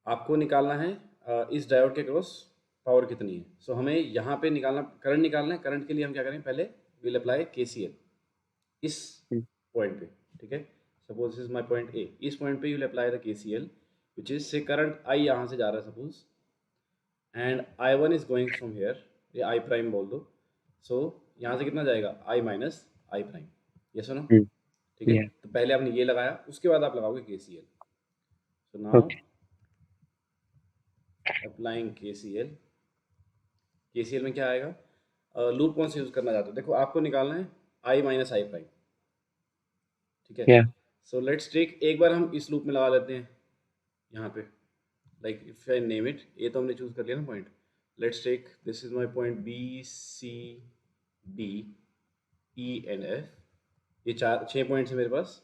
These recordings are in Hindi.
आपको निकालना है इस डायोड के क्रॉस पावर कितनी है। सो हमें यहाँ पे निकालना, करंट निकालना है। करंट के लिए हम क्या करें, पहले विल अप्लाई केसीएल इस पॉइंट पे, ठीक है। Suppose this is my point A, इस पॉइंट पे you will apply the KCL which is से करंट आई यहाँ से जा रहा है suppose, and I one is going from here, ये आई प्राइम बोल दो। सो यहाँ से कितना जाएगा, आई माइनस आई प्राइम, ये सुनो, ठीक है। Yeah. तो पहले आपने ये लगाया, उसके बाद आप लगाओगे KCL. So now Okay. Applying KCL. KCL में क्या आएगा, लूप कौन सा यूज करना चाहते हो, देखो आपको निकालना है आई माइनस आई प्राइम, ठीक है। Yeah. सो लेट्स टेक, एक बार हम इस लूप में लगा लेते हैं यहाँ पे, like if I name it, ये तो हमने चूज कर लिया ना point. Let's take this is my point B C D E and F, ये 6 पॉइंट्स है मेरे पास।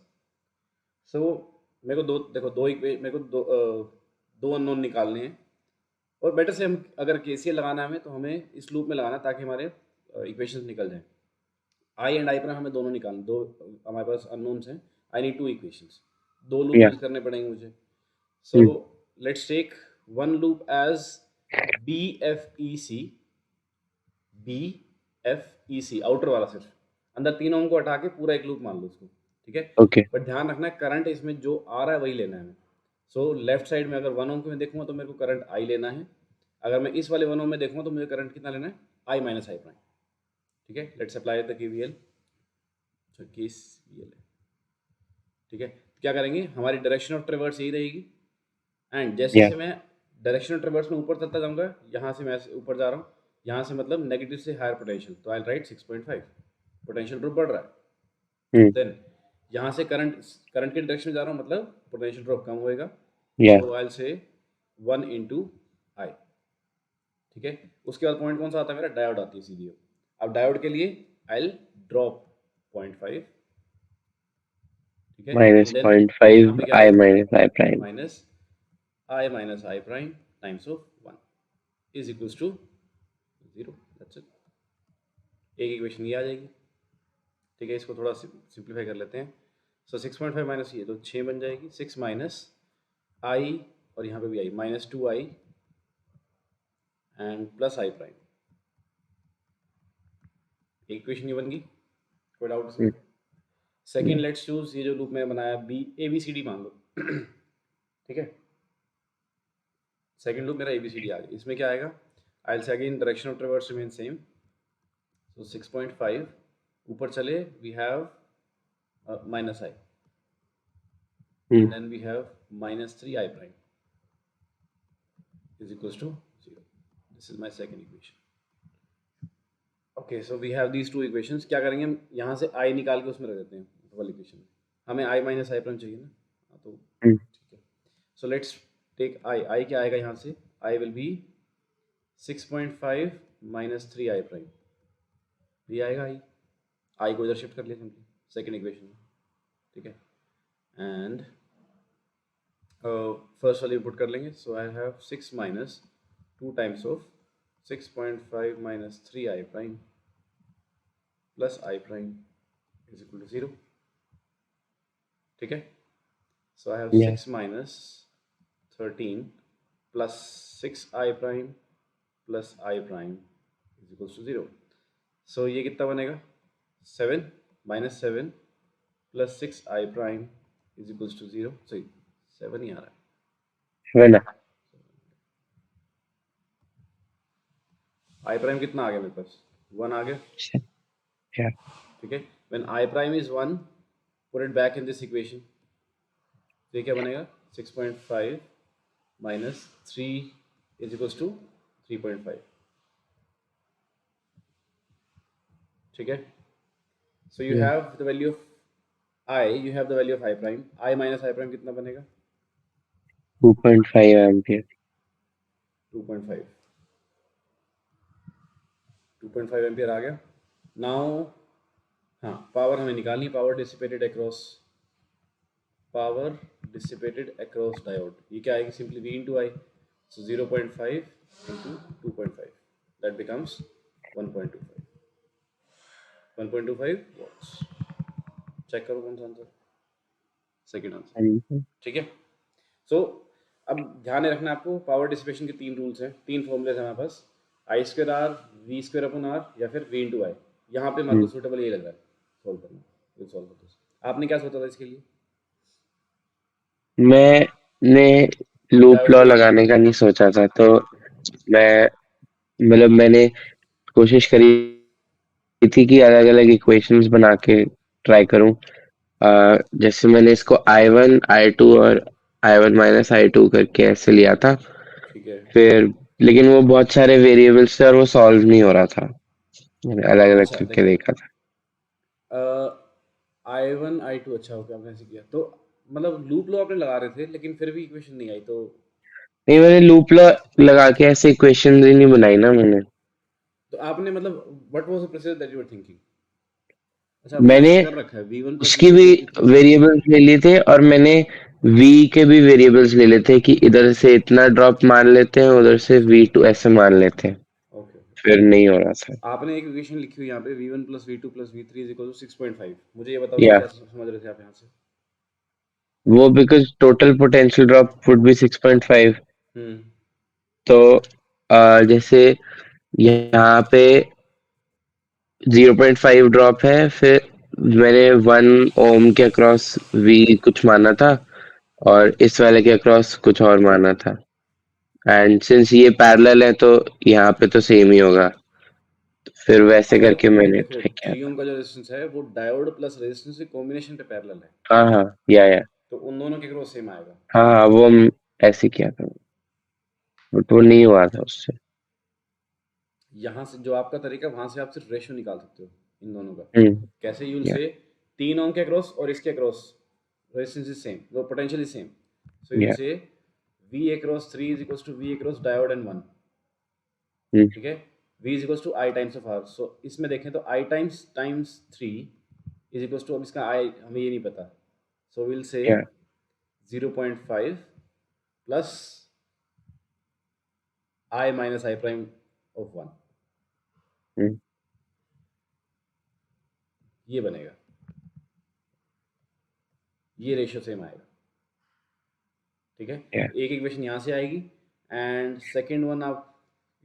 सो मेरे को दो, देखो मेरे को दो अननोन निकालने हैं। और बेटर से हम अगर केसीएल लगाना है हमें, तो हमें इस लूप में लगाना ताकि हमारे इक्वेशंस निकल जाएं। आई एंड आई पर हमें दोनों निकालना, दो हमारे पास अननोन्स हैं। आई नीड टू इक्वेशंस, दो लूप Yeah. यूज करने पड़ेंगे मुझे। So let's take one loop as B F E C, B F E C outer वाला, सिर्फ अंदर तीनों को हटा के पूरा एक लूप मान लो उसको, ठीक है। Okay. बट ध्यान रखना है करंट इसमें जो आ रहा है वही लेना है हमें। सो लेफ्ट साइड में अगर 1 ओम में देखूंगा तो मेरे को करंट आई लेना है। अगर मैं इस वाले 1 ओम में देखूंगा तो मुझे करंट कितना लेना है, आई माइनस आई प्राइम, ठीक है। Let's apply the KVL, KCL है, ठीक है। क्या करेंगे, हमारी डायरेक्शन ऑफ ट्रेवर्स यही रहेगी, एंड जैसे Yeah. जैसे मैं डायरेक्शन ऑफ ट्रेवर्स में ऊपर चलता जाऊंगा, यहाँ से मैं ऊपर जा रहा हूँ, यहाँ से मतलब नेगेटिव से हायर पोटेंशियल, तो आई राइट 6.5, पोटेंशियल ड्रॉप बढ़ रहा है। देन यहाँ से करंट, करंट के डायरेक्शन में जा रहा हूँ, मतलब पोटेंशियल ड्रॉप कम होएगा। Yeah. सो आई से 1 इंटू आई, ठीक है। उसके बाद पॉइंट कौन सा आता है मेरा, डायोड आती है सीधी। अब डायोड के लिए आई ड्रॉप 0.5, ठीक है। Minus एंड देन यहाँ 0.5 पे क्या I आएगा, minus I prime. Minus I prime times of 1 is equals to 0। That's it, एक इक्वेशन ये आ जाएगी, ठीक है। इसको थोड़ा सिंप्लीफाई कर लेते हैं। सो 6.5 माइनस ये तो 6 बन जाएगी, 6 माइनस आई, और यहाँ पे भी I, minus 2 I and plus I prime. एक इक्वेशन ये बन गई, कोई डाउट इसमें। Second Yeah. लेट्स चूज, ये जो लूप में बनाया B A B C D मान लो, ठीक है। सेकेंड लूप मेरा ए बी सी डी आ गया, इसमें क्या आएगा, I will say again direction of traverse remain same. So 6.5 ऊपर चले, we have minus I, and then we have minus 3 I prime is equals to 0. This is my second equation. Okay, so we have these two equations. क्या करेंगे हम, यहाँ से I निकाल के उसमें रख देते हैं डबल इक्वेशन में। हमें I माइनस आई प्राइम चाहिए ना, हाँ तो ठीक है। सो लेट्स टेक I क्या आएगा यहाँ से, I will be 6.5 minus 3 I prime, ये आएगा I को इधर शिफ्ट कर लिया सिंपली सेकेंड इक्वेशन में, ठीक है। एंड फर्स्ट वाली पुट कर लेंगे। So I have 6 minus 2 times of 6.5 minus 3 I prime plus I prime is equal to 0, ठीक है। So I have Yeah. 6 minus 13 plus 6 I prime plus I prime is equal to 0। सो ये कितना बनेगा, 7 minus 7 plus 6 I prime is equal to 0। सही 7 ही आ रहा है, Well, I प्राइम कितना आ गया मेरे पास, 1 आ गया, yeah. ठीक है। When I prime is 1, put it back in this equation, तो ये क्या बनेगा, 6.5 माइनस 3 इज इक्वल्स टू 3.5, ठीक है। So you Yeah. Have the value of I, you have the value of I prime, I minus I prime कितना बनेगा, 2.5 ampere. 2.5, 2.5 एम्पियर आ गया। नाउ हाँ, पावर हमें निकालनी है, पावर डिसिपेटेड अक्रॉस डायोड, ये क्या आएगी, simply V into I. So 0.5 into 2.5 that becomes 1.25, 1.25 watts. Check करो कौन सा आंसर, सेकेंड आंसर, ठीक है। सो अब ध्यान में रखना आपको, पावर डिसिपेशन के 3 रूल्स हैं, 3 फॉर्मूलेज हैं हमारे पास, I square R, V square upon R, या फिर वी इंटू आई। यहाँ पे मेरे को सूटेबल ये लग रहा है सॉल्व करना, विल सॉल्व कर दिस। आपने क्या सोचा था इसके लिए? मैंने लूप लॉ डायोड का। लगाने का नहीं सोचा था, तो मैं मतलब मैंने कोशिश करी थी कि अलग अलग इक्वेशंस बना के ट्राई करूं। जैसे मैंने इसको I1 I2 और I1 माइनस I2 करके ऐसे लिया था। ठीक है। फिर लेकिन वो बहुत सारे वेरिएबल्स थे और वो सॉल्व नहीं हो रहा था। मैंने अलग अलग अच्छा करके देखो, देखा था। I1 I2, अच्छा ओके, आपने ऐसे किया तो मतलब लूप लॉ आपने लगा रहे थे लेकिन फिर भी इक्वेशन नहीं आई, तो नहीं, मैंने लूप लॉ लगा के ऐसे इक्वेशंस ही नहीं बनाई ना मैंने। आपने मतलब what was the process that you were thinking? अच्छा आपने मैंने ऐसे कर रखा है V1 प्लस उसकी V2 भी plus V3 is equal to. Variables ले लिए थे और मैंने v के भी वेरिएबल्स ले लेते कि इधर से इतना ड्रॉप मान लेते हैं, उधर से v2 ऐसे मान लेते हैं। Okay okay. फिर नहीं हो रहा था। आपने एक इक्वेशन लिखी हुई यहाँ पे V1 plus V2 plus V3 is equal to 6.5, मुझे ये बताओ ये या क्या समझ रहे थे आप यहाँ से? वो because total potential drop would be 6.5। हम्म। तो जैसे यहाँ पे 0.5 ड्रॉप है, फिर मैंने 1 ओम के अक्रॉस v कुछ माना था और इस वाले के अक्रॉस कुछ और माना था। एंड सिंस ये पैरेलल है तो यहाँ पे तो सेम ही होगा। फिर वैसे अगर करके मैंने देखो ट्राई किया 3 था। ओम का जो रेजिस्टेंस है वो डायोड प्लस रेजिस्टेंस के कॉम्बिनेशन पे पैरेलल है, हाँ हाँ, या तो उन दोनों के क्रॉस सेम आएगा। हाँ हाँ, वो हम ऐसे किया था, बट वो नहीं हुआ था उससे। यहाँ से जो आपका तरीका, वहां से आप सिर्फ रेशियो निकाल सकते हो इन दोनों का। हम्म। कैसे? यूल या से 3 ओम के क्रॉस और इसके क्रॉस रेजिस्टेंस इज सेम, वो potential is same, so you'll या से V across 3 is equals to V across diode and 1। हम्म। ठीक है। V is equals to I times of R, सो इसमें देखें तो I times times 3 is equals to, अब इसका I हमें ये नहीं पता, सो विल से या 0.5 plus I minus I prime of 1, हम्म। ये बनेगा, ये रेशियो सेम आएगा। ठीक है, या तो एक इक्वेशन यहाँ से आएगी एंड सेकेंड वन आप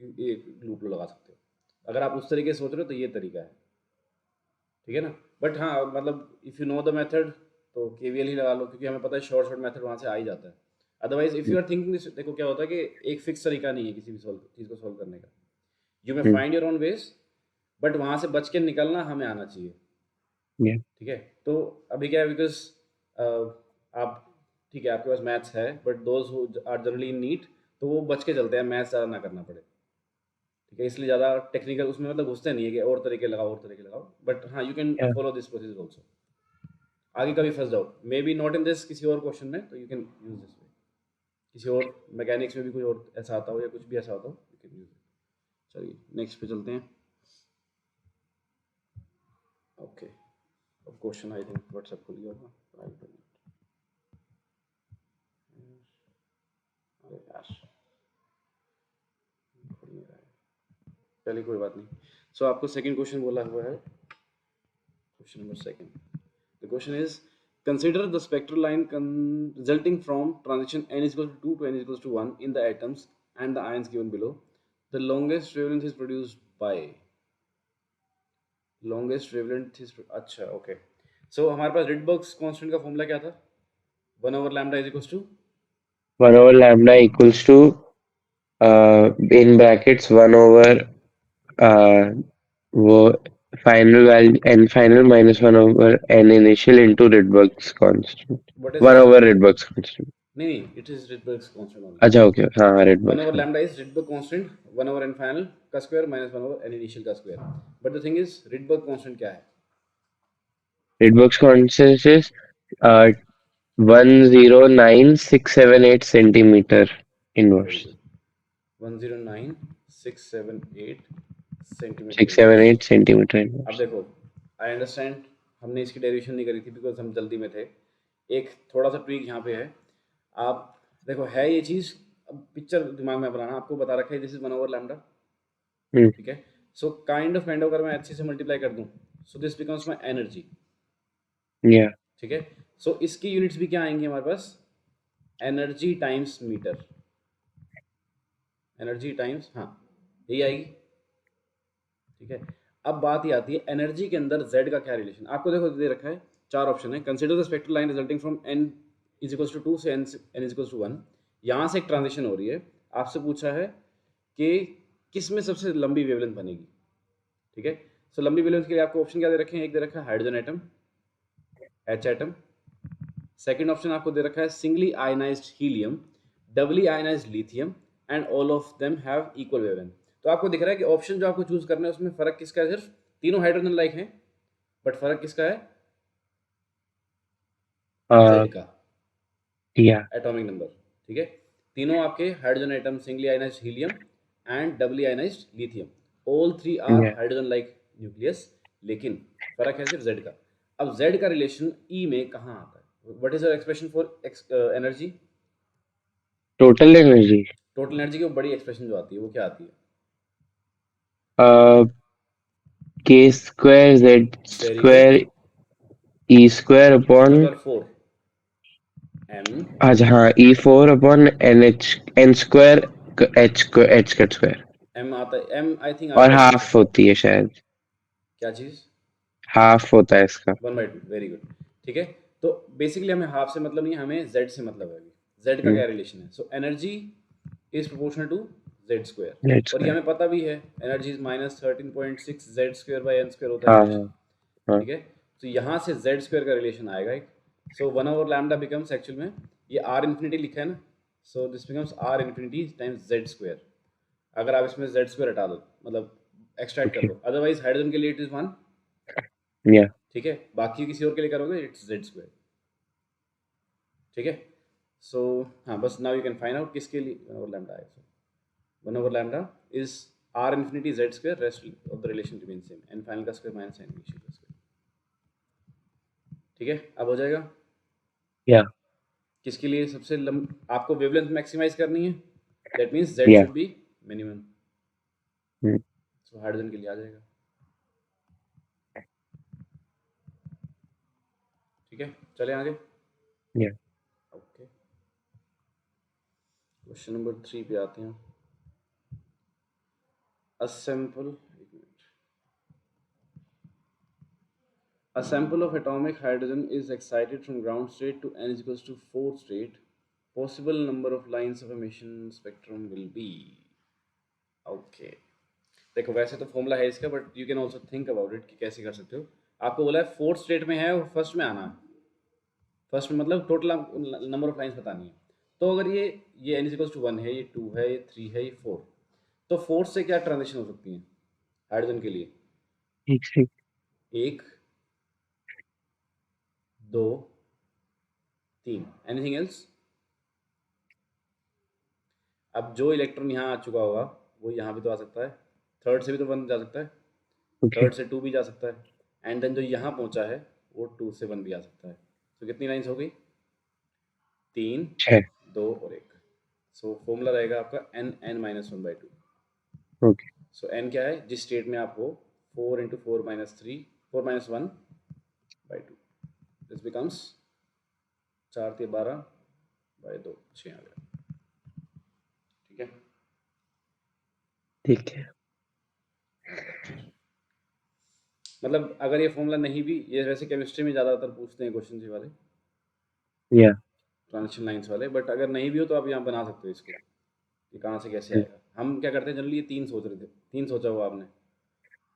एक लूप लगा सकते हो। अगर आप उस तरीके से सोच रहे हो तो ये तरीका है, ठीक है ना। बट हाँ मतलब if you know the method तो केवीएल ही लगा लो, क्योंकि हमें पता है शॉर्ट शॉर्ट मेथड वहाँ से आ ही जाता है। Otherwise if you are thinking this, देखो क्या होता है कि एक फिक्स तरीका नहीं है किसी भी सॉल्व चीज़ को सॉल्व करने का। You may hmm. Find your own ways, but वहाँ से बच के निकलना हमें आना चाहिए। या ठीक है, तो अभी क्या है, बिकॉज आप, ठीक है आपके पास मैथ्स है, but those who are generally in NEET, तो वो बच के चलते हैं, मैथ्स ज़्यादा ना करना पड़े। ठीक है, इसलिए ज़्यादा टेक्निकल उसमें मतलब घुसते नहीं है कि और तरीके लगाओ और तरीके लगाओ, बट हाँ यू कैन या फॉलो दिस प्रोसेस ऑल्सो। आगे कभी फंस जाओ, may be not in this, किसी और क्वेश्चन में, तो you can use this way. किसी और मैकेनिक्स में भी कोई और ऐसा आता हो या कुछ भी ऐसा आता हो, यू कैन यूज इट। चलिए नेक्स्ट पे चलते हैं। ओके, अब क्वेश्चन आई थिंक व्हाट्सएप खुल गया होगा, अरे यार खुल नहीं रहा है, चलिए कोई बात नहीं। सो आपको सेकंड क्वेश्चन बोला हुआ है, question number second. The question is, consider the spectral line resulting from transition n is equal to 2 to n is equal to 1 in the atoms and the ions given below. The longest wavelength is produced by, longest wavelength is, अच्छा ओके। सो हमारे पास रिडबर्ग्स कांस्टेंट का फॉर्मूला क्या था? 1 over lambda is equals to, 1/λ equals to in brackets 1/, uh, वो final value n final minus 1/n initial into Rydberg's constant। what is it? 1/Rydberg's constant। नहीं नहीं, it is Rydberg's constant only. अच्छा, ओके, हाँ हाँ, 1 Rydberg's over constant। lambda is Rydberg constant, 1 over n final का square minus 1 over n initial का square. But the thing is Rydberg constant क्या है? Rydberg's constant is 109,678 centimeter Very inverse। good. 109,678 centimetre inverse. 678 centimeter अब inverse। देखो, आई अंडरस्टैंड हमने इसकी डेरिवेशन नहीं करी थी बिकॉज हम जल्दी में थे। एक थोड़ा सा ट्वीक यहाँ पे है, आप देखो है ये चीज़, अब पिक्चर दिमाग में बनाना, आपको बता रखा है दिस इज 1 over lambda। हम्म। ठीक है, सो काइंड ऑफ अगर मैं अच्छे से मल्टीप्लाई कर दूँ, सो दिस बिकम्स माई एनर्जी। या ठीक है, सो इसकी यूनिट्स भी क्या आएंगी हमारे पास? Energy times metre, energy times, हाँ यही आएगी। ठीक है, अब बात ये आती है एनर्जी के अंदर z का क्या रिलेशन। आपको देखो दे रखा है, चार ऑप्शन है। Consider the spectral line resulting from n is equals to 2 से n इज इक्वल्स टू 1। यहाँ से एक ट्रांजिशन हो रही है, आपसे पूछा है कि किस में सबसे लंबी वेवलेंथ बनेगी। ठीक है, सो लंबी वेवलेंथ के लिए आपको ऑप्शन क्या दे रखे हैं, एक दे रखा है hydrogen atom, H atom. Second option आपको दे रखा है singly ionized helium, doubly ionized lithium, and all of them have equal wavelength. तो आपको दिख रहा है कि ऑप्शन जो आपको चूज करना है उसमें फर्क किसका है, सिर्फ तीनों हाइड्रोजन लाइक हैं, बट फर्क किसका है, जेड का या एटॉमिक नंबर। ठीक है, तीनों आपके hydrogen atom, singly ionized helium and doubly ionized lithium, all three are या हाइड्रोजन लाइक न्यूक्लियस, लेकिन फर्क है सिर्फ जेड का। अब जेड का रिलेशन ई में कहाँ आता है, what is your expression for energy, total energy total energy की वो बड़ी एक्सप्रेशन जो आती है वो क्या आती है, k square z very good, square e square upon, number 4 m, अच्छा हाँ e4 upon n square h का स्क्वायर, m आता है, m आई थिंक और आएगा 2 से, हाफ होती है शायद, क्या चीज़, हाफ होता है इसका। 1/2, वेरी गुड। ठीक है, तो बेसिकली हमें हाफ से मतलब नहीं, हमें z से मतलब है। z का हम्म, क्या रिलेशन है, so energy is proportional to z square, z और ये स्क्वायर, हमें पता भी है, energy is -13.6 z square by n square होता है हाँ रिलेशन। हाँ हाँ, ठीक है, तो यहाँ से z स्क्वायर का रिलेशन आएगा एक, सो 1/λ बिकम्स एक्चुअल में, ये r इन्फिनिटी लिखा है ना, सो this becomes r infinity times z square. अगर आप इसमें z स्क्वायर हटा दो, मतलब एक्सट्रैक्ट कर ओके, दो, अदरवाइज हाइड्रोजन के लिए इट इज 1। या ठीक है, बाकी किसी और के लिए करोगे इट्स z स्क्वायर। ठीक है, सो हाँ बस now you can find out किसके लिए 1/λ आएगा, 1/λ is r infinity z square, rest of the relation remain same, n final का स्क्वायर माइनस एन इनिशियल का स्क्वायर। ठीक है, अब हो जाएगा, या किसके लिए सबसे आपको वेवलेंथ मैक्सिमाइज करनी है, दैट मीन्स z या should be minimum, so hydrogen के लिए आ जाएगा। ठीक है, चले आगे। या ओके, क्वेश्चन नंबर 3 पे आते हैं। A sample, a sample of atomic hydrogen is excited from ground state to n is equals to 4 state. Possible number of lines of emission spectrum will be, okay, देखो वैसे तो फॉर्मूला है इसका, but you can also think about it कि कैसे कर सकते हो। आपको बोला है फोर्थ स्टेट में है और फर्स्ट में आना है, फर्स्ट में मतलब टोटल नंबर ऑफ लाइंस बतानी है। तो अगर ये एन इक्वल्स टू 1 है, ये 2 है, ये 3 है, ये 4, तो फोर्थ से क्या ट्रांजिशन हो सकती है हाइड्रोजन के लिए, एक से एक, दो, तीन, एनीथिंग एल्स। अब जो इलेक्ट्रॉन यहाँ आ चुका होगा वो यहाँ भी तो आ सकता है, थर्ड से भी तो 1 जा सकता है, ओके, थर्ड से 2 भी जा सकता है, एंड देन जो यहाँ पहुँचा है वो 2 से 1 भी आ सकता है। तो कितनी लाइन्स हो गई, 3, 6, 2 और 1। सो फॉर्मूला रहेगा आपका n(n-1/2)। ओके, सो n क्या है, जिस स्टेट में आप हो, 4 × 4 - 3, 4 - 1/2, दिस बिकम्स 4 × 12/2, 6 आ गया। ठीक है, ठीक है, मतलब अगर ये फॉर्मूला नहीं भी, ये वैसे केमिस्ट्री में ज़्यादातर पूछते हैं क्वेश्चन ये वाले या ट्रांजिशन लाइन्स वाले, बट अगर नहीं भी हो तो आप यहाँ बना सकते हो इसको कि कहाँ से कैसे आएगा। हम क्या करते हैं जनरली, ये 3 सोच रहे थे, 3 सोचा हुआ आपने,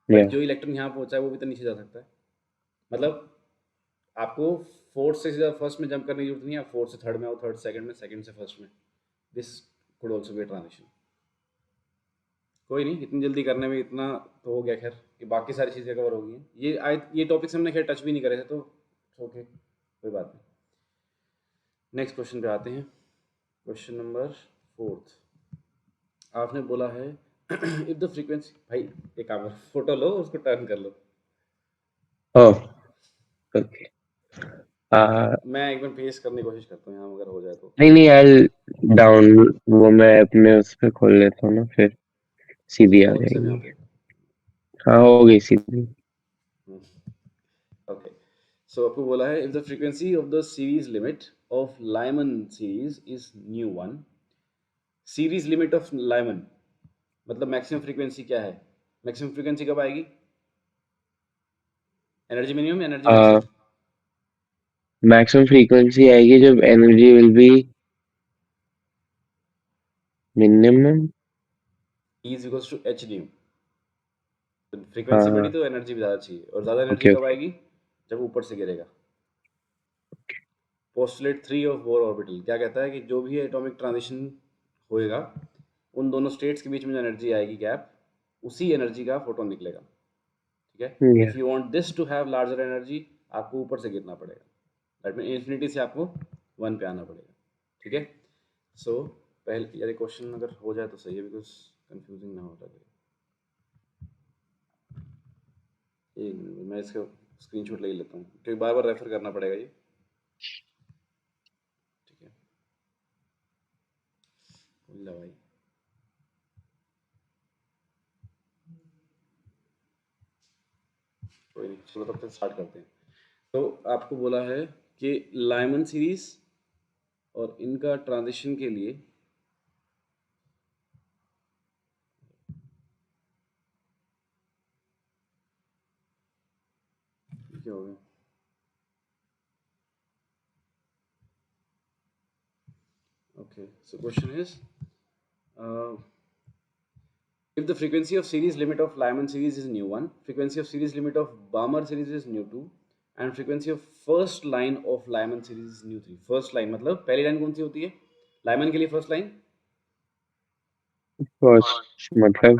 या बट जो इलेक्ट्रॉन यहाँ पहुँचा है वो भी तो नीचे जा सकता है। मतलब आपको फोर्थ से सीधा फर्स्ट में जंप करने की जरूरत नहीं है, आप फोर्थ से थर्ड में आओ, थर्ड सेकंड में, सेकंड से फर्स्ट में, this could also be transition. कोई नहीं, इतनी जल्दी करने में इतना तो हो गया खैर कि बाकी सारी चीज़ें कवर हो गई हैं। ये टॉपिक्स हमने खैर टच भी नहीं करे थे, तो ओके कोई बात नहीं। नेक्स्ट क्वेश्चन पे आते हैं, क्वेश्चन नंबर 4। आपने बोला है इफ द फ्रीक्वेंसी, भाई एक काम करो, फोटो लो उसको टर्न कर लो। ओह ओके, मैं एक बार पेस्ट करने की कोशिश करता हूँ यहाँ, अगर हो जाए तो। नहीं नहीं यार, डाउन, वो मैं अपने उस पे खोल लेता हूँ ना, फिर सीधी आ कौन से में यहाँ जाएंगी। पे, हाँ हो गई सीधी। ओके, सो आपको बोला है if the frequency of the series limit of Lyman series is nu 1. Series limit of Lyman मतलब मैक्सिमम फ्रीक्वेंसी क्या है? मैक्सिमम फ्रीक्वेंसी कब आएगी? Energy minimum, energy maximum? Maximum frequency आएगी जब energy will be minimum. E is equals to h nu. Frequency बढ़ी तो एनर्जी भी ज़्यादा चाहिए, और ज़्यादा एनर्जी ओके कब आएगी? जब ऊपर से गिरेगा। पोस्टुलेट 3 ऑफ बोर ऑर्बिटल क्या कहता है कि जो भी एटॉमिक ट्रांजिशन होएगा उन दोनों स्टेट्स के बीच में जो एनर्जी आएगी गैप, उसी एनर्जी का फोटोन निकलेगा। ठीक है, if you want this to have larger energy, आपको ऊपर से गिरना पड़ेगा। दैट मीन इन्फिनिटी से आपको 1 पे आना पड़ेगा। ठीक है, सो पहले यदि क्वेश्चन अगर हो जाए तो सही है, बिकॉज कंफ्यूजिंग ना हो जाए। एक मिनट मैं इसका स्क्रीनशॉट ले लेता हूँ क्योंकि बार बार रेफर करना पड़ेगा ये। ठीक है, ला भाई। कोई नहीं, चलो तब तक स्टार्ट करते हैं। तो आपको बोला है कि लाइमन सीरीज और इनका ट्रांजिशन के लिए क्या होगा? Okay, so question is, if the frequency of series limit of Lyman series is nu 1, frequency of series limit of Balmer series is nu 2, and frequency of first line of Lyman series is nu 3. First line मतलब पहली लाइन कौन सी होती है Lyman के लिए? फर्स्ट लाइन मतलब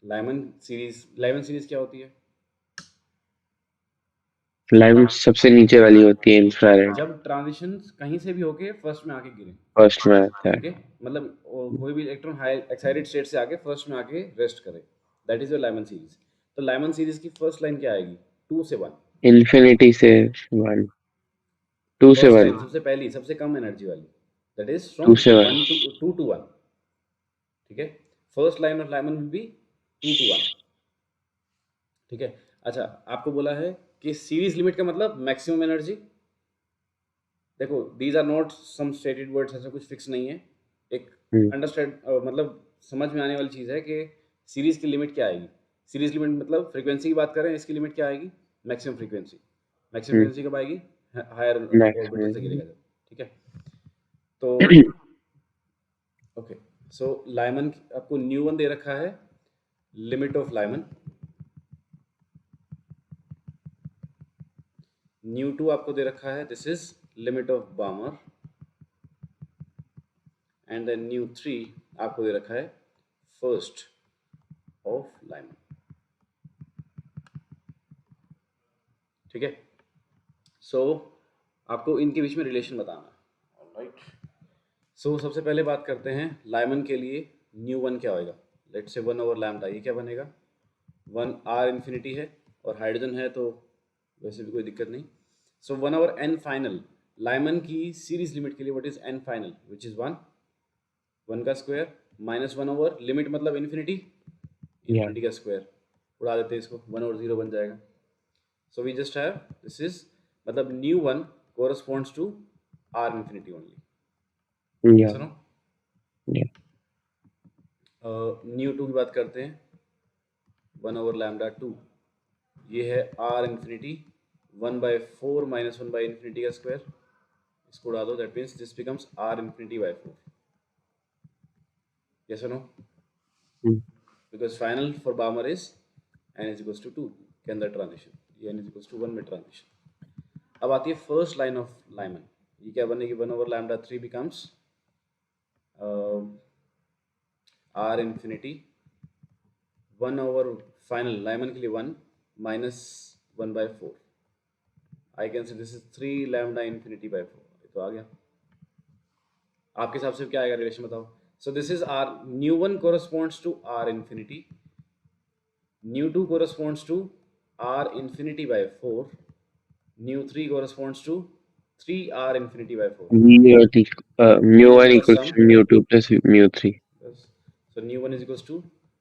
लाइमन सीरीज क्या होती है? लाइम सबसे नीचे वाली होती है, इंफ्रारेड जब ट्रांजिशन कहीं से भी होके फर्स्ट में आके गिरे। फर्स्ट में आता है। ठीक है, मतलब कोई भी इलेक्ट्रॉन हाई एक्साइटेड स्टेट से आके फर्स्ट में आके रेस्ट करे, that is your Lyman series. तो लाइमन सीरीज की फर्स्ट लाइन क्या आएगी? 2 से 1। इन्फिनिटी से 1, 2 से फर्स्ट 1, लाइन सबसे पहली, सबसे कम एनर्जी वाली, दैट इज 2 फ्रॉम से 1। 1 टू 2 to 1। ठीक है, first line of Lyman will be 2 to 1। ठीक है, अच्छा आपको बोला है कि सीरीज लिमिट का मतलब मैक्सिमम एनर्जी। देखो these are not some stated words, ऐसा कुछ फिक्स नहीं है। एक अंडरस्टैंड मतलब समझ में आने वाली चीज़ है कि सीरीज की लिमिट क्या आएगी। सीरीज लिमिट मतलब फ्रीक्वेंसी की बात करें, इसकी लिमिट क्या आएगी? Maximum frequency. मैक्सिमम फ्रीक्वेंसी कब आएगी? हायर ऑर्बिटल से गिरेगा जब। ठीक है, तो ओके, सो लाइमन आपको न्यू 1 दे रखा है, लिमिट ऑफ लाइमन। न्यू 2 आपको दे रखा है, this is limit of Balmer. And then nu 3 आपको दे रखा है फर्स्ट ऑफ लाइमन। ठीक है, सो आपको इनके बीच में रिलेशन बताना है। ऑलराइट, सो सबसे पहले बात करते हैं लाइमन के लिए न्यू 1 क्या होएगा। लेट्स से 1 ओवर लैम्डा, ये क्या बनेगा? 1 आर इन्फिनिटी है और हाइड्रोजन है तो वैसे भी कोई दिक्कत नहीं। So 1 over n final, Lyman की सीरीज लिमिट के लिए what is n final, which is 1, 1 का स्क्वायर माइनस 1 ओवर लिमिट मतलब इन्फिनिटी, इन्फिनिटी का स्क्वायर उड़ा देते हैं इसको, 1 ओवर 0 बन जाएगा। So we just have this is मतलब nu 1 corresponds to are infinity only. सुनो, न्यू 2 की बात करते हैं, 1 ओवर लैम्डा 2, ये है R infinity 1/4 minus 1 by infinity का स्क्वायर, इसको उड़ा दो, that means this becomes R infinity by 4। yes or no? Because final for Balmer is n is equals to 2 के अंदर ट्रांजिशन, ये n is equals to 1 में ट्रांजिशन। अब आती है फर्स्ट लाइन ऑफ लाइमन, ये क्या बनेगी? 1 over lambda 3 becomes R infinity 1 over final Lyman के लिए 1 minus 1/4। I can say this is 3 lambda infinity by 4। तो आ गया, आपके हिसाब से क्या आएगा रिलेशन बताओ? So this is R nu 1 corresponds to are infinity, nu 2 corresponds to r infinity by 4, न्यू 3 corresponds to 3r infinity by 4। mu1 equals to mu2 plus mu3। so new 1 is equals to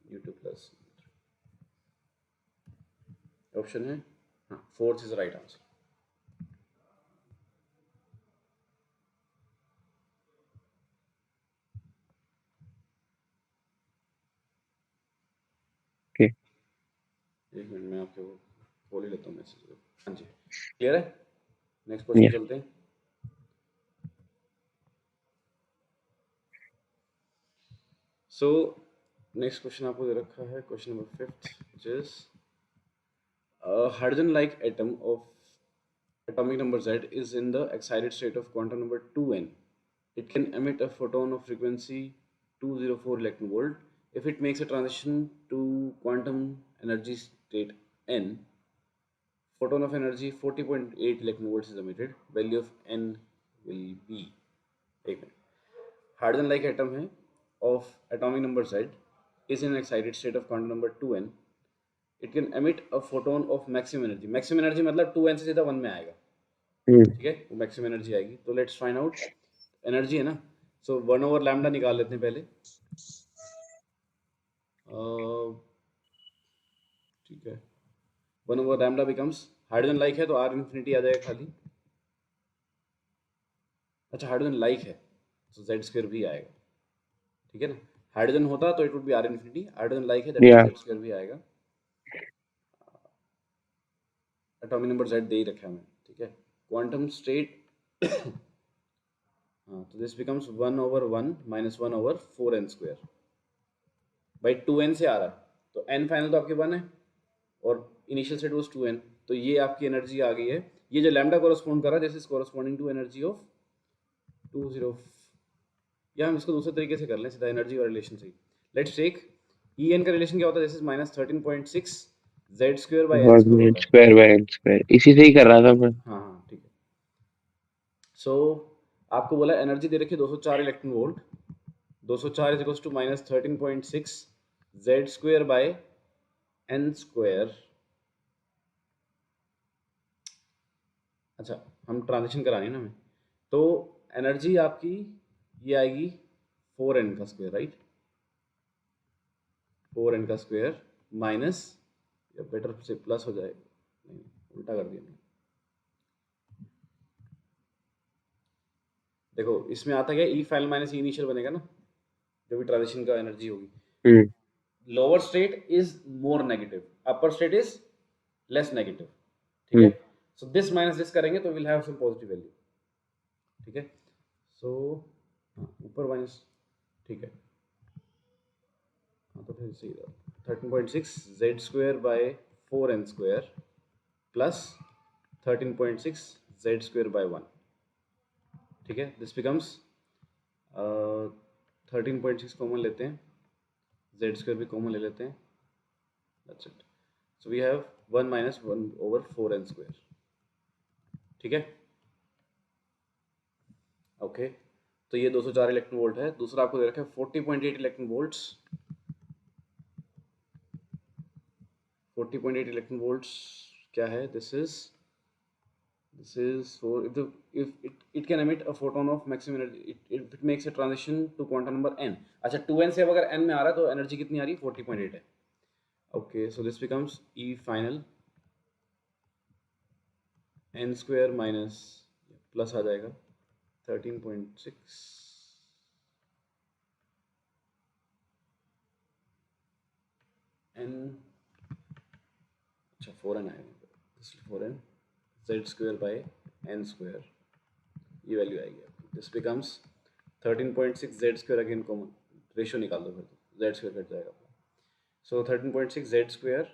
new 2 plus option है हाँ, फोर्थ इज राइट आंसर। एक मिनट में आपको खोल ही लेता हूँ मैसेज को। हाँ जी, क्लियर है। Next question Yeah. चलते हैं। सो नेक्स्ट क्वेश्चन आपको दे रखा है, question number 5th, which is hydrogen like atom of atomic number z is in the excited state of quantum number 2n. It can emit a photon of frequency 204 electron volt. If it makes a transition to quantum energy state n, photon of energy 40.8 electron volts is emitted. Value of n will be, एक मिनट, हाइड्रोजन लाइक एटम है of atomic number z is in an excited state of quantum number 2n. It can emit a photon of maximum energy. maximum energy मतलब 2n से सीधा 1 में आएगा, ठीक है, वो मैक्सिमम एनर्जी आएगी। तो लेट्स फाइंड आउट एनर्जी है ना, सो 1/λ निकाल लेते हैं पहले। ठीक है, 1/λ बिकम्स, हाइड्रोजन लाइक है तो आर इन्फिनिटी आ जाएगा खाली। अच्छा, हाइड्रोजन लाइक है तो जेड स्क्वायर भी आएगा, ठीक है ना। हाइड्रोजन होता तो it would be r infinity, hydrogen like है that means Yeah. Z square भी आएगा। एटॉमिक नंबर जेड दे ही रखा है मैंने, ठीक है। क्वांटम स्टेट हाँ, तो दिस बिकम्स 1/1 माइनस 1/4n²। भाई 2n से आ रहा है तो n फाइनल तो आपके 1 है और इनिशियल सेट वाज 2n, तो ये आपकी एनर्जी आ गई है। ये जो लैम्डा कॉरस्पॉन्ड कर रहा है this is corresponding to energy of 20, या हम इसको दूसरे तरीके से कर लें, सीधा एनर्जी और रिलेशन से। लेट्स टेक ई एन का रिलेशन क्या होता है, this is -13.6 Z square by N square होता है। स्क्वायर बाय एन स्क्वायर, इसी से ही कर रहा था मैं। हाँ हाँ ठीक है। सो आपको बोला एनर्जी दे रखी है 204 electron volt, 204 is equals to -13.6 Z square by N square. अच्छा, हम ट्रांजिशन करानी है ना हमें, तो एनर्जी आपकी ये आएगी 4n का स्क्वायर, राइट, 4n का स्क्वायर माइनस, या बेटर से प्लस हो जाएगा, नहीं उल्टा कर दिया मैंने। देखो इसमें आता क्या, E final minus E initial बनेगा ना, जो भी ट्रांजिशन का एनर्जी होगी। Lower state is more negative, upper state is less negative, ठीक है। सो दिस माइनस दिस करेंगे तो will have some positive value, ठीक है। सो ऊपर माइनस, ठीक है, हाँ तो फिर सही रहा, 13.6 Z square by 4n square plus 13.6 Z square bye 1, ठीक है। दिस बिकम्स 13.6 कॉमन लेते हैं, जेड स्क्वायर भी कॉमन ले लेते हैं, that's it. So we have 1 minus 1/4n square, ठीक है, ओके। तो ये 204 इलेक्ट्रॉन वोल्ट है। दूसरा आपको दे रखा है 40.8 इलेक्ट्रॉन वोल्ट्स, 40.8 इलेक्ट्रॉन वोल्ट्स क्या है, this is for if it can emit a photon of maximum energy if it makes a transition to quantum number n। अच्छा 2n से अब अगर n में आ रहा है तो एनर्जी कितनी आ रही है, 40.8 है, okay. So this becomes E final n square minus plus आ जाएगा 13.6 n, अच्छा 4n आएगा, 4n z square by N square, ये वैल्यू आएगी आपकी। This becomes 13.6 Z square, again common ratio निकाल दो फिर तो जेड स्क्वायर कट जाएगा आपका। So 13.6 Z square,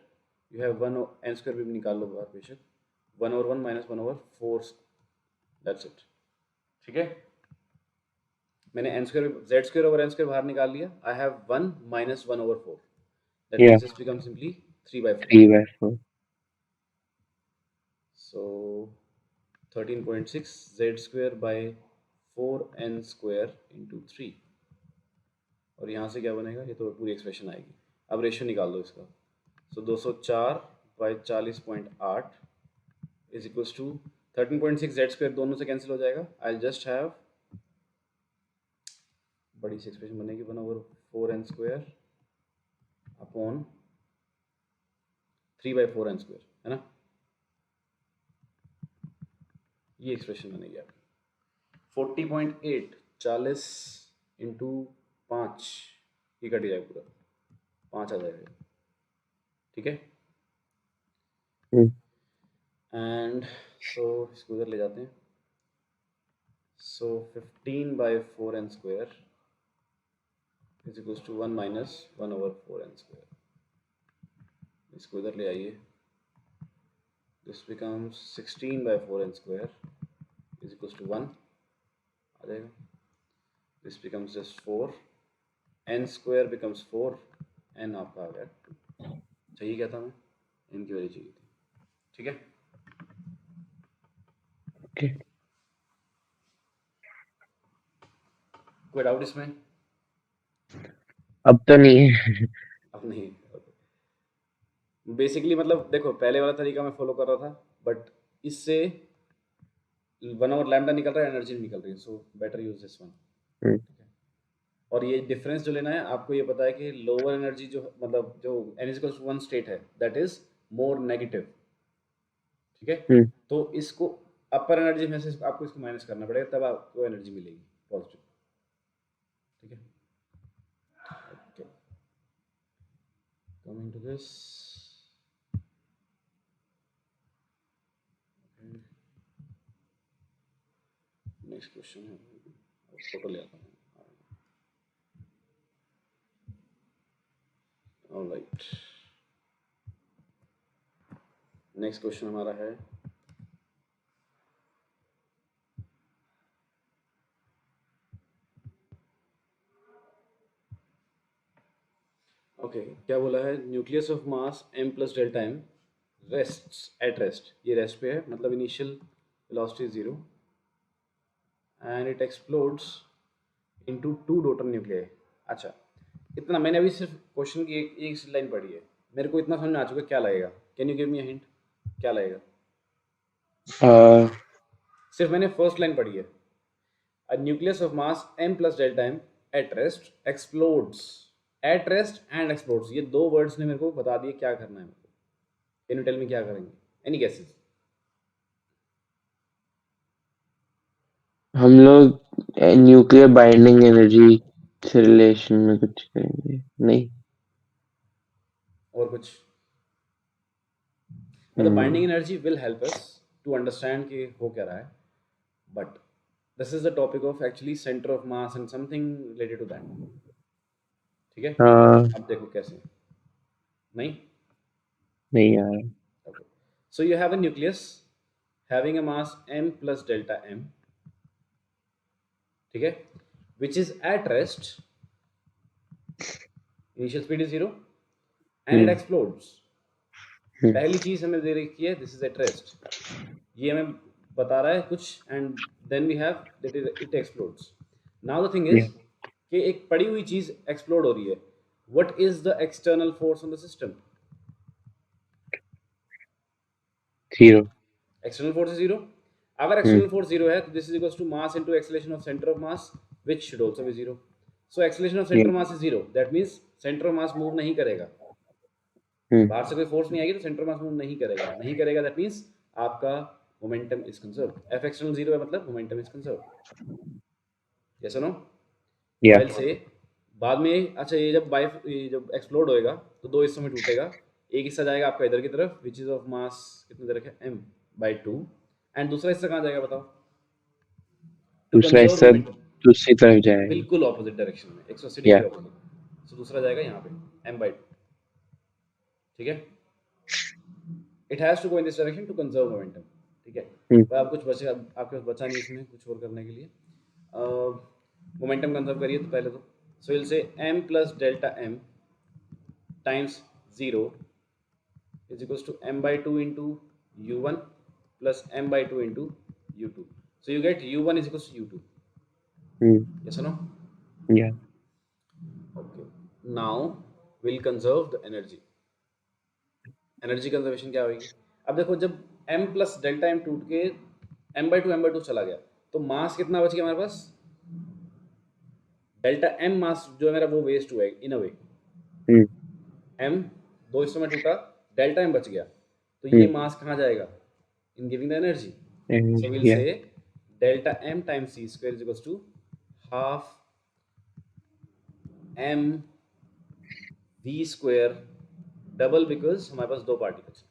you have 1 n square भी निकाल लो बाहर बेशक, 1/1 माइनस 1/4, दैट्स इट, ठीक है। मैंने N square Z square over N square बाहर निकाल लिया, I have 1 minus 1/4, that means this becomes simply 3/4। 3/4, so 13.6 Z square by 4n square into 3, और यहाँ से क्या बनेगा, ये तो पूरी एक्सप्रेशन आएगी। अब रेशियो निकाल दो इसका, so 204 by 40.8 is equals to 13.6 Z square, दोनों से कैंसिल हो जाएगा, आई जस्ट हैव बड़ी सी एक्सप्रेशन बनेगी 1/4n square upon 3/4n square, है ना, ये एक्सप्रेशन बनेगी आपकी। 40.8 40 इंटू 5, ये कट जाएगा पूरा, 5 आ जाएगा, ठीक है। हम्म, एंड सो इसको उधर ले जाते हैं. So 15 by 4n square is equals to 1 minus 1 over 4n square. इसको इधर ले आइए. This becomes 16 by 4n square is equals to 1 आ जाएगा. This becomes just 4. n square becomes 4. n आपका आ गया 2. चाहिए क्या था हमें? n की वैल्यू चाहिए थी. ठीक है. ओके. कोई डाउट इसमें? अब तो नहीं है. अब नहीं. बेसिकली मतलब देखो पहले वाला तरीका मैं फॉलो कर रहा था, बट इससे 1 ओवर लैम्डा निकल रहा है, एनर्जी निकल रही है. So better use this one. Hmm, और ये डिफरेंस जो लेना है आपको, ये पता है कि लोअर एनर्जी जो मतलब जो n इक्वल्स टू 1 स्टेट है दैट इज मोर नेगेटिव. ठीक है. हम्म, तो इसको अपर एनर्जी में से आपको इसको माइनस करना पड़ेगा, तब आपको एनर्जी मिलेगी पॉजिटिव. ठीक है. Okay. Coming to this. Next question है. फोटो ले आता हूँ. ऑलराइट. नेक्स्ट क्वेश्चन हमारा है ओके. क्या बोला है? Nucleus of mass m plus delta m rests at rest. ये रेस्ट पे है, मतलब initial velocity zero and it explodes into 2 daughter nuclei. अच्छा, इतना मैंने अभी सिर्फ क्वेश्चन की एक लाइन पढ़ी है. मेरे को इतना समझ में आ चुका है. क्या लगेगा? Can you give me a hint? क्या लगेगा? आ, सिर्फ मैंने फर्स्ट लाइन पढ़ी है. A nucleus of mass m plus delta m at rest explodes. At rest and explodes, ये दो वर्ड्स ने मेरे को बता दिए क्या करना है मेरे को. कैन यू टेल मी क्या करेंगे? Any guesses? हम लोग न्यूक्लियर बाइंडिंग एनर्जी से रिलेशन में कुछ करेंगे. नहीं. और कुछ? मतलब binding energy will help us to understand कि हो क्या रहा है, but this is the topic of actually centre of mass and something related to that. ठीक है. हाँ. अब देखो कैसे. नहीं. नहीं यार. Okay. So you have a nucleus having a mass m plus delta m. ठीक है. Which is at rest. Initial speed is zero and it hmm, explodes. Hmm, पहली चीज हमें दे रखी है दिस इज एट रेस्ट. ये हमें बता रहा है कुछ, and then we have that is it explodes. Now the thing is yeah, कि एक पड़ी हुई चीज एक्सप्लोड हो रही है. What is the external force on the system? zero. External force is zero. अगर हम्म, एक्सटर्नल फोर्स जीरो है तो this is equals to mass into acceleration of centre of mass which should also be zero. So acceleration of yeah, centre mass is zero. That means centre of mass move नहीं करेगा. हम्म, बाहर से कोई फोर्स नहीं आएगी तो सेंटर मास मूव नहीं करेगा. नहीं करेगा दैट मींस आपका momentum is conserve. F external zero है मतलब मोमेंटम इज कंजर्व. यस और नो? yeah, वाइल से बाद में, अच्छा ये जब एक्सप्लोड होएगा तो दो हिस्सों में टूटेगा. एक हिस्सा जाएगा आपका इधर की तरफ विच इज ऑफ मास कितने दे रखे m बाई 2, एंड दूसरा हिस्सा कहाँ जाएगा बताओ? टू दूसरा कंजर्व हिस्सा मोमेंटम. दूसरी तरफ जाएगा. बिल्कुल ऑपोजिट डायरेक्शन में, 180 डिग्री या. ऑपोजिट. सो दूसरा जाएगा यहाँ पे m बाई 2. ठीक है. It has to go in this direction to conserve momentum. ठीक है. हम्म, वह आप कुछ बचे, आपके पास बचा नहीं इसमें कुछ और करने के लिए. मोमेंटम कंजर्व करिए तो पहले तो. So will say m plus delta m times 0 is equals to m by 2 into u1 plus m by 2 into u2. So you get u1 is equals to u2. Hmm, Yes or no? या. Okay. Now we'll conserve the energy. Energy conservation क्या होगी? अब देखो जब m प्लस डेल्टा m टूट के m by 2 चला गया तो मास कितना बच गया हमारे पास? डेल्टा m मास जो है मेरा वो वेस्ट हुआ इन अ वे. हम्म, m दो हिस्सों में टूटा, डेल्टा m बच गया, तो ये हम्म, मास कहाँ जाएगा? In giving the energy. So we'll या. say delta m times c square is equals to half m v square, double because हमारे पास दो पार्टिकल्स.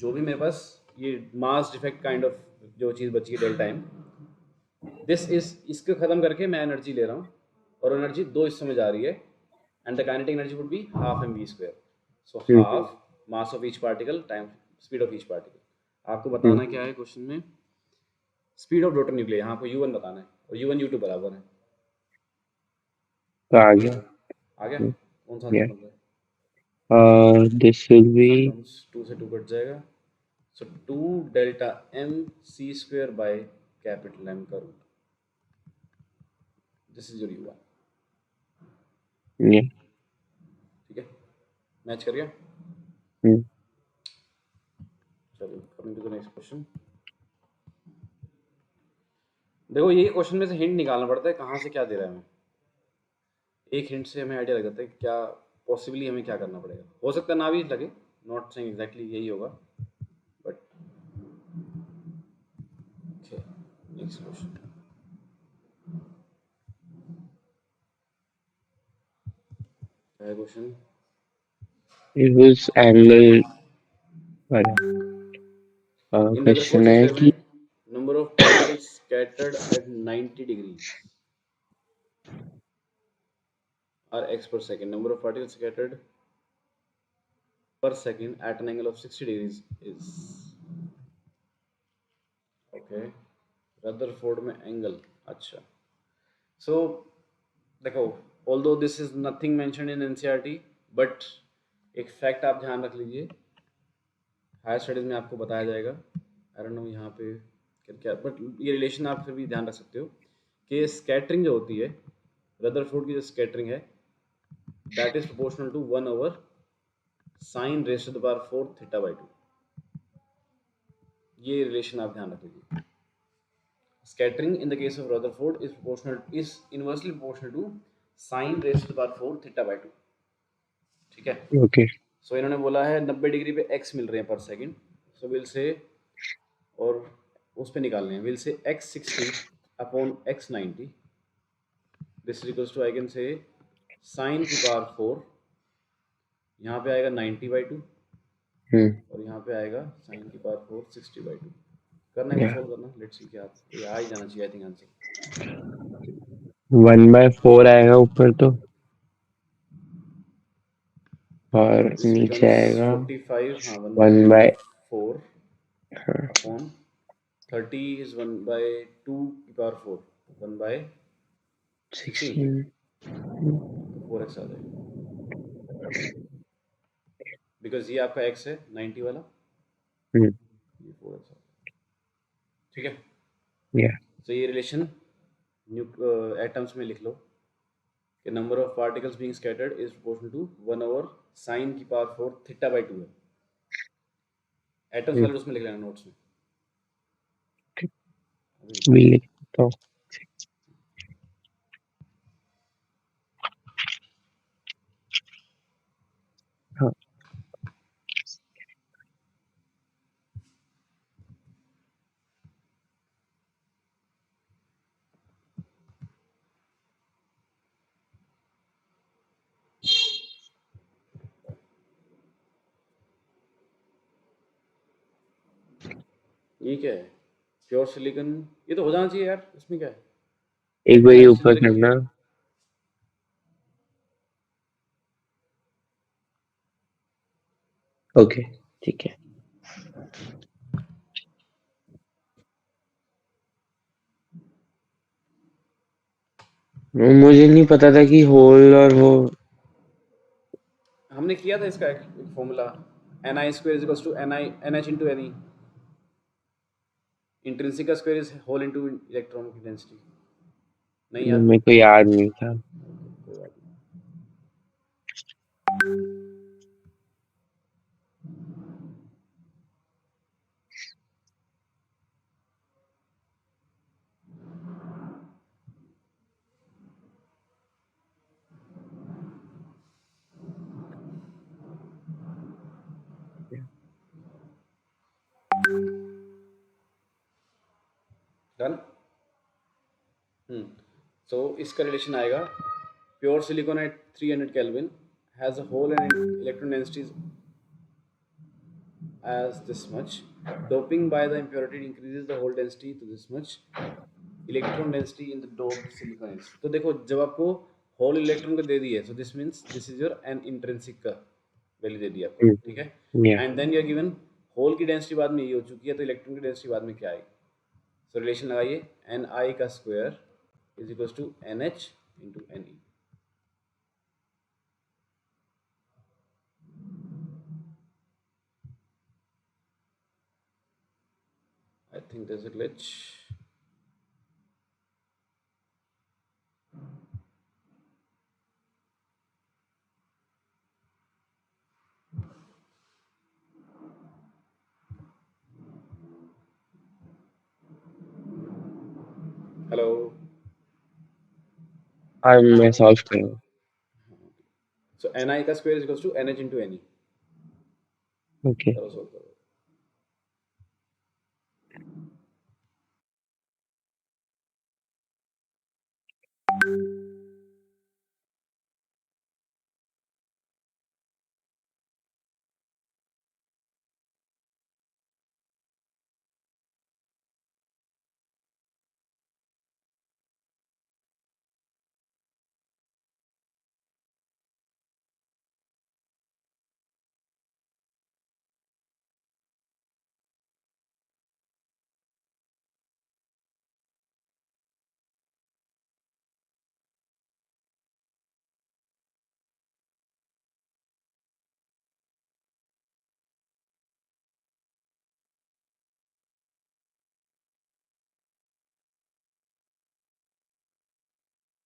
जो भी मेरे पास ये मास डिफेक्ट काइंड ऑफ जो चीज़ बची है डेल्टा एम, दिस इज इसको ख़त्म करके मैं एनर्जी ले रहा हूँ और एनर्जी दो हिस्सों में जा रही है and the kinetic energy would be half M V square. So half mass of each particle time speed of each particle. आपको बताना क्या है क्वेश्चन में, स्पीड ऑफ डॉटर न्यूक्लियर. यहाँ आपको U1 बताना है और U1 U2 बराबर है. तो आ गया. आ गया. कौन सा आंसर Yeah. बन रहा है? This will be 2 से 2 कट जाएगा. So 2 delta M C square by capital M का root. This is your U1. yeah. ठीक है, मैच कर गया. Hmm. चलिए coming to the next question. देखो ये क्वेश्चन में से हिंट निकालना पड़ता है कहाँ से क्या दे रहा है हमें. एक हिंट से हमें आइडिया लग जाता है कि क्या पॉसिबली हमें क्या करना पड़ेगा. हो सकता है ना भी लगे, नॉट सेइंग एग्जैक्टली यही होगा, बट नेक्स्ट क्वेश्चन. क्या है question? It was angle. In question Rutherford's है कि experiment, number of particles scattered at 90 degrees are x per second. Number of particles scattered per second at an angle of 60 degrees is. Okay. Rutherford में एंगल. अच्छा. So देखो, although this is nothing mentioned in NCERT, but एक फैक्ट आप ध्यान रख लीजिए, हायर स्टडीज में आपको बताया जाएगा. आई डोंट नो यहाँ पे क्या क्या, बट ये रिलेशन आप फिर भी ध्यान रख सकते हो कि स्कैटरिंग जो होती है, रदरफोर्ड की जो स्कैटरिंग है, that is proportional to 1/sin raise to the power 4 theta by 2. ये रिलेशन आप ध्यान रख लीजिए. Scattering in the case of Rutherford is inversely proportional to sin raised to the power 4 theta by 2. ठीक है. okay. सो इन्होंने बोला है 90 डिग्री पे x मिल रहे हैं पर सेकंड. सो विल से, और उस पे निकालने हैं, will say x60 upon x90. This is equals to I can say sine की पावर 4, यहाँ पे आएगा 90/2 और यहाँ पे आएगा साइन की पावर 4 60/2. करना है, Yeah. सॉल्व करना. लेट्स सी क्या ये आ ही जाना चाहिए आई थिंक आंसर. 1/4 आएगा ऊपर तो, और दिस नीचे बिकम्स आएगा 45. हाँ, 1/4. 1/4 अपॉन 30 इज 1/2 की पावर 4, 1/16. 16. 4x आ जाएगा बिकॉज ये आपका x है 90 वाला, Hmm. ये 4x आ जाएगा. ठीक है. Yeah. तो ये रिलेशन एटम्स में लिख लो कि number of particles being scattered is proportional to 1/sin की पावर 4 थीटा बाई 2 है. एटम्स वाले उसमें लिख लेना नोट्स में. भी लिखता हूँ. हाँ. ये क्या है? Pure silicon. ये तो हो जाना चाहिए यार, इसमें क्या है? एक बार ये Nice ऊपर generic करना. ओके, ठीक है. मुझे नहीं पता था कि होल और वो. हमने किया था इसका एक formula, ni square is equals to nh into ne. Intrinsic का square is whole into electron की डेंसिटी. नहीं याद? मेरे को याद नहीं था. कोई बात नहीं. डन. सो इसका रिलेशन आएगा, pure silicon at 300 kelvin has a hole and electron densities. as this much. Doping by the impurity increases the hole density to this much. Electron density in the doped silicon is, तो देखो जब आपको होल इलेक्ट्रॉन को दे दिए, so this means this is your N intrinsic का वैल्यू दे दिया आपको, Mm. ठीक है। Yeah. And then you are given hole की डेंसिटी बाद में ये हो चुकी है, तो इलेक्ट्रॉन की डेंसिटी बाद में क्या आएगी। सो रिलेशन लगाइए, एन आई का square is equals to N H into N E. I think there's a glitch. Hello. मैं सॉल्व कर रहा हूँ। So ni का square is equals to nh into ne. Okay. करो solve करो।